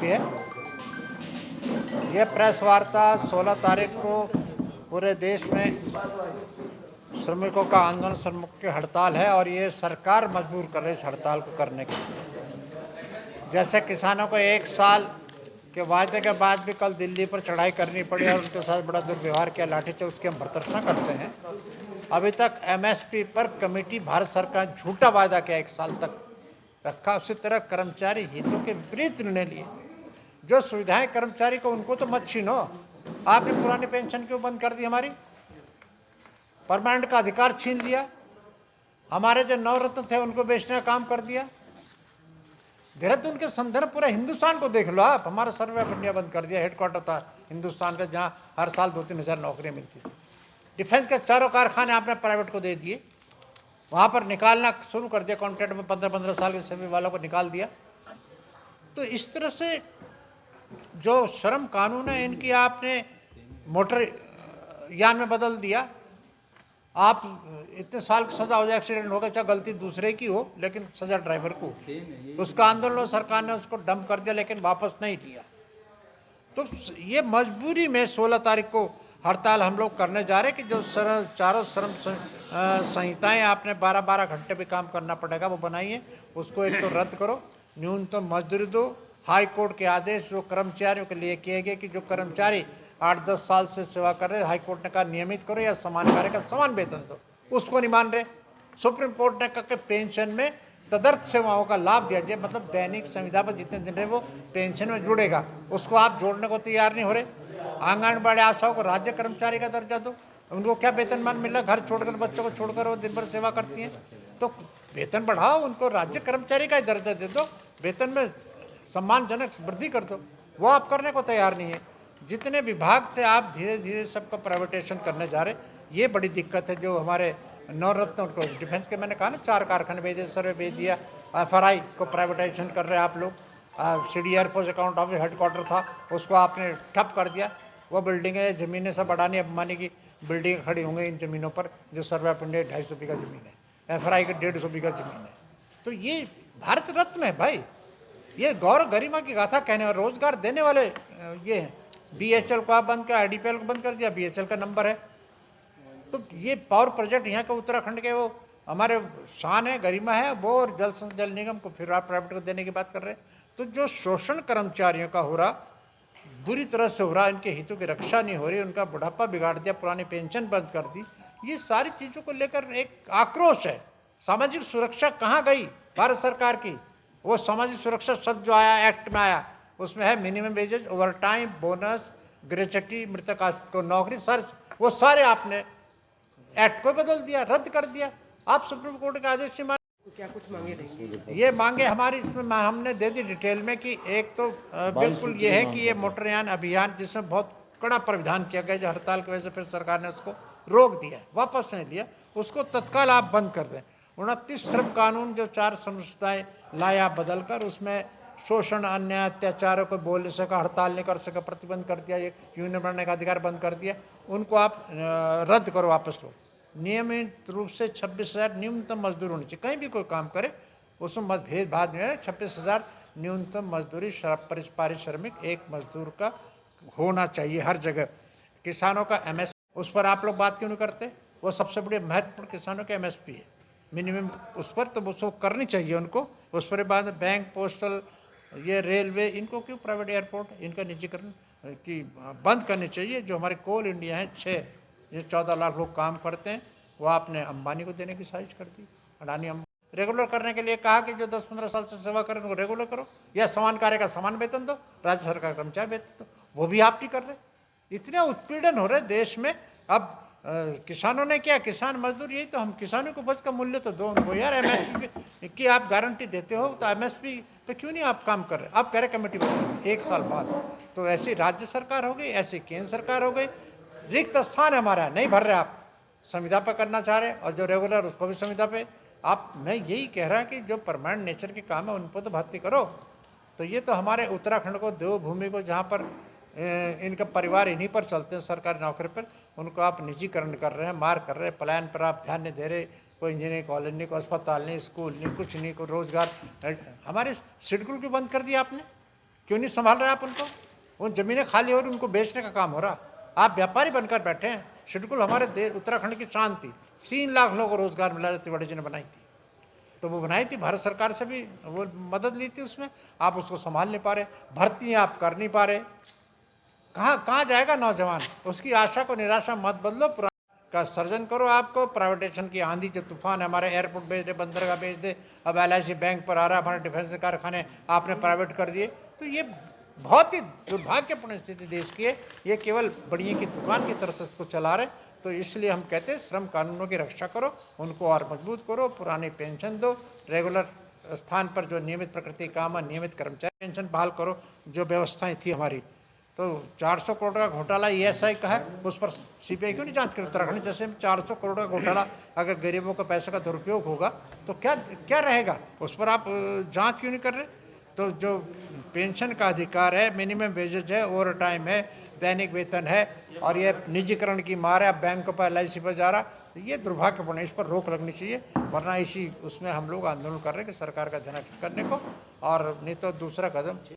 होती है। ये प्रेस वार्ता 16 तारीख को पूरे देश में श्रमिकों का आंदोलन, श्रमिक की हड़ताल है और ये सरकार मजबूर कर रही है इस हड़ताल को करने के लिए। जैसे किसानों को 1 साल के वायदे के बाद भी कल दिल्ली पर चढ़ाई करनी पड़ी और उनके साथ बड़ा दुर्व्यवहार किया, लाठीचार्ज, उसकी हम भर्त्सना करते हैं। अभी तक एमएसपी पर कमेटी भारत सरकार झूठा वायदा किया 1 साल तक रखा। उसी तरह कर्मचारी हितों के विपरीत निर्णय लिए। जो सुविधाएं कर्मचारी को, उनको तो मत छीनो। आपने पुरानी पेंशन क्यों बंद कर दी? हमारी परमानेंट का अधिकार छीन लिया। हमारे जो नवरत्न थे उनको बेचने का काम कर दिया। देहरादून उनके संदर्भ पूरा हिंदुस्तान को देख लो आप। हमारा सर्वे ऑफ इंडिया बंद कर दिया। हेडक्वार्टर था हिंदुस्तान का, जहां हर साल 2-3 हज़ार नौकरियां मिलती थी। डिफेंस के 4 कारखाने आपने प्राइवेट को दे दिए। वहां पर निकालना शुरू कर दिया, कॉन्ट्रैक्ट में 15-15 साल के सभी वालों को निकाल दिया। तो इस तरह से जो श्रम कानून है इनकी आपने मोटर यान में बदल दिया। आप इतने साल की सजा हो जाए, एक्सीडेंट हो गया, चाहे गलती दूसरे की हो, लेकिन सजा ड्राइवर को। उसका आंदोलन सरकार ने उसको डंप कर दिया, लेकिन वापस नहीं लिया। तो ये मजबूरी में 16 तारीख को हड़ताल हम लोग करने जा रहे हैं कि जो चारों श्रम संहिताएं आपने 12-12 घंटे भी काम करना पड़ेगा वो बनाइए, उसको एक तो रद्द करो, न्यूनतम मजदूरी दो। हाई कोर्ट के आदेश जो कर्मचारियों के लिए किए गए कि जो कर्मचारी 8-10 साल से सेवा कर रहे, हाई कोर्ट ने कहा नियमित करो या समान कार्य का समान वेतन दो, उसको नहीं मान रहे। सुप्रीम कोर्ट ने कहा कि पेंशन में तदर्थ सेवाओं का लाभ दिया जाए, मतलब दैनिक संविदा पर जितने दिन रहे वो पेंशन में जुड़ेगा, उसको आप जोड़ने को तैयार नहीं हो रहे। आंगनबाड़ी आशाओं को राज्य कर्मचारी का दर्जा दो, उनको क्या वेतनमान मिल रहा? घर छोड़कर, बच्चों को छोड़कर वो दिन भर सेवा करती हैं, तो वेतन बढ़ाओ, उनको राज्य कर्मचारी का ही दर्जा दे दो, वेतन में सम्मानजनक वृद्धि कर दो। वो आप करने को तैयार नहीं है। जितने विभाग थे आप धीरे धीरे सबका प्राइवेटाइजेशन करने जा रहे। ये बड़ी दिक्कत है। जो हमारे नवरत्न, उनको डिफेंस के मैंने कहा ना 4 कारखाने भेज दिए, सर्वे भेज दिया, FRI को प्राइवेटाइजेशन कर रहे हैं आप लोग। CD air force account office headquarter था, उसको आपने ठप कर दिया। वो बिल्डिंगें, ज़मीनें सब अडानी अंबानी की बिल्डिंग खड़ी होंगी इन ज़मीनों पर, जो सर्वे ऑफ इंडिया 250 बीघा ज़मीन है, FRI की 150 बीघा ज़मीन है। तो ये भारत रत्न है भाई, ये गौरव गरिमा की गाथा कहने और रोजगार देने वाले ये हैं। BHL को आप बंद किया, IDPL को बंद कर दिया, BHL का नंबर है। तो ये पावर प्रोजेक्ट यहाँ के उत्तराखंड के वो हमारे शान है, गरिमा है वो, और जल निगम को फिर आप प्राइवेट को देने की बात कर रहे हैं। तो जो शोषण कर्मचारियों का हो रहा, बुरी तरह से हो रहा, इनके हितों की रक्षा नहीं हो रही, उनका बुढ़ापा बिगाड़ दिया, पुरानी पेंशन बंद कर दी, ये सारी चीज़ों को लेकर एक आक्रोश है। सामाजिक सुरक्षा कहाँ गई भारत सरकार की? वो सामाजिक सुरक्षा शब्द जो आया एक्ट में आया, उसमें है minimum wages, overtime, bonus, gratuity, मृतक आश्रित को नौकरी, सर्च, वो सारे आपने एक्ट को बदल दिया, रद्द कर दिया। आप सुप्रीम कोर्ट का आदेश नहीं मान। क्या कुछ मांगे नहीं? ये मांगे हमारी इसमें हमने दे दी डिटेल में कि एक तो बिल्कुल ये है कि ये मोटरयान अभियान जिसमें बहुत कड़ा प्रावधान किया गया, जो हड़ताल की वजह से फिर सरकार ने उसको रोक दिया, वापस नहीं लिया, उसको तत्काल आप बंद कर दें। 29 श्रम कानून जो 4 संस्थाएं लाया बदल कर, उसमें शोषण, अन्याय, अत्याचारों को बोल नहीं सका, हड़ताल नहीं कर सका, प्रतिबंध कर दिया, ये यूनियन बनने का अधिकार बंद कर दिया, उनको आप रद्द करो, वापस लो। नियमित रूप से 26,000 न्यूनतम मजदूर होनी चाहिए, कहीं भी कोई काम करे उसमें मत भेदभाव नहीं है। 26,000 न्यूनतम मजदूरी पारिश्रमिक एक मजदूर का होना चाहिए हर जगह। किसानों का MSP, उस पर आप लोग बात क्यों नहीं करते? वो सबसे बड़ी महत्वपूर्ण किसानों का MSP है, मिनिमम उस पर तो उसको करनी चाहिए उनको। उस पर बाद बैंक, पोस्टल, ये रेलवे, इनको क्यों प्राइवेट एयरपोर्ट, इनका निजीकरण की बंद करनी चाहिए। जो हमारे कोल इंडिया है 6, ये 14 लाख लोग काम करते हैं, वो आपने अंबानी को देने की साजिश कर दी। अडानी रेगुलर करने के लिए कहा कि जो 10-15 साल से सेवा करें उनको रेगुलर करो, या समान कार्य का समान वेतन दो, राज्य सरकार कर्मचारी वेतन दो, वो भी आप नहीं कर रहे। इतने उत्पीड़न हो रहे देश में। अब किसानों ने क्या, किसान मजदूर, यही तो हम किसानों को उपज का मूल्य तो दो उनको यार। MSP की आप गारंटी देते हो तो MSP पे क्यों नहीं आप काम कर रहे? आप कह रहे कमेटी बनो 1 साल बाद, तो ऐसी राज्य सरकार हो गई, ऐसी केंद्र सरकार हो गई। रिक्त स्थान हमारा नहीं भर रहे, आप संविदा पर करना चाह रहे, और जो रेगुलर उसको भी संविदा पे आप। मैं यही कह रहा कि जो परमानेंट नेचर के काम है उन पर तो भर्ती करो। तो ये तो हमारे उत्तराखंड को, देवभूमि को, जहाँ पर इनका परिवार इन्हीं पर चलते हैं सरकारी नौकरी पर, उनको आप निजीकरण कर रहे हैं, मार कर रहे हैं, पलायन पर आप ध्यान नहीं दे रहे। कोई इंजीनियरिंग कॉलेज नहीं, कोई अस्पताल नहीं, स्कूल नहीं, कुछ नहीं, कोई रोजगार। हमारे शेड्यूल क्यों बंद कर दिया आपने? क्यों नहीं संभाल रहे आप उनको? उन जमीनें खाली हो रही, उनको बेचने का काम हो रहा। आप व्यापारी बनकर बैठे हैं। शेड्यूल हमारे उत्तराखंड की शान थी। 3 लाख लोगों को रोजगार मिला जो तिवारी जी ने बनाई थी। तो वो बनाई थी, भारत सरकार से भी वो मदद ली थी उसमें। आप उसको संभाल नहीं पा रहे, भर्तियां आप कर नहीं पा रहे। कहाँ जाएगा नौजवान? उसकी आशा को निराशा मत बदलो, पुराना का सर्जन करो। आपको प्राइवेटाइजेशन की आंधी जो तूफान है, हमारे एयरपोर्ट बेच दे, बंदरगाह बेच दे, अब LIC बैंक पर आ रहा है, हमारे डिफेंस के कारखाने आपने प्राइवेट कर दिए। तो ये बहुत ही दुर्भाग्यपूर्ण स्थिति देश की है। ये केवल बड़िए की दुकान की तरह से इसको चला रहे। तो इसलिए हम कहते हैं श्रम कानूनों की रक्षा करो, उनको और मजबूत करो, पुरानी पेंशन दो, रेगुलर स्थान पर जो नियमित प्रकृति काम है, नियमित कर्मचारी पेंशन बहाल करो, जो व्यवस्थाएं थी हमारी। तो 400 करोड़ का घोटाला ESI का है, उस पर CBI क्यों नहीं जांच करी? उत्तराखंड जैसे 400 करोड़ का घोटाला, अगर गरीबों का पैसे का दुरुपयोग होगा तो क्या रहेगा? उस पर आप जांच क्यों नहीं कर रहे? तो जो पेंशन का अधिकार है, मिनिमम वेजेज है, ओवर टाइम है, दैनिक वेतन है, और ये निजीकरण की मार है, अब बैंकों पर LIC पर जा रहा, तो ये दुर्भाग्यपूर्ण है। इस पर रोक लगनी चाहिए, वरना इसी उसमें हम लोग आंदोलन कर रहे हैं कि सरकार का ध्यान करने को, और नहीं तो दूसरा कदम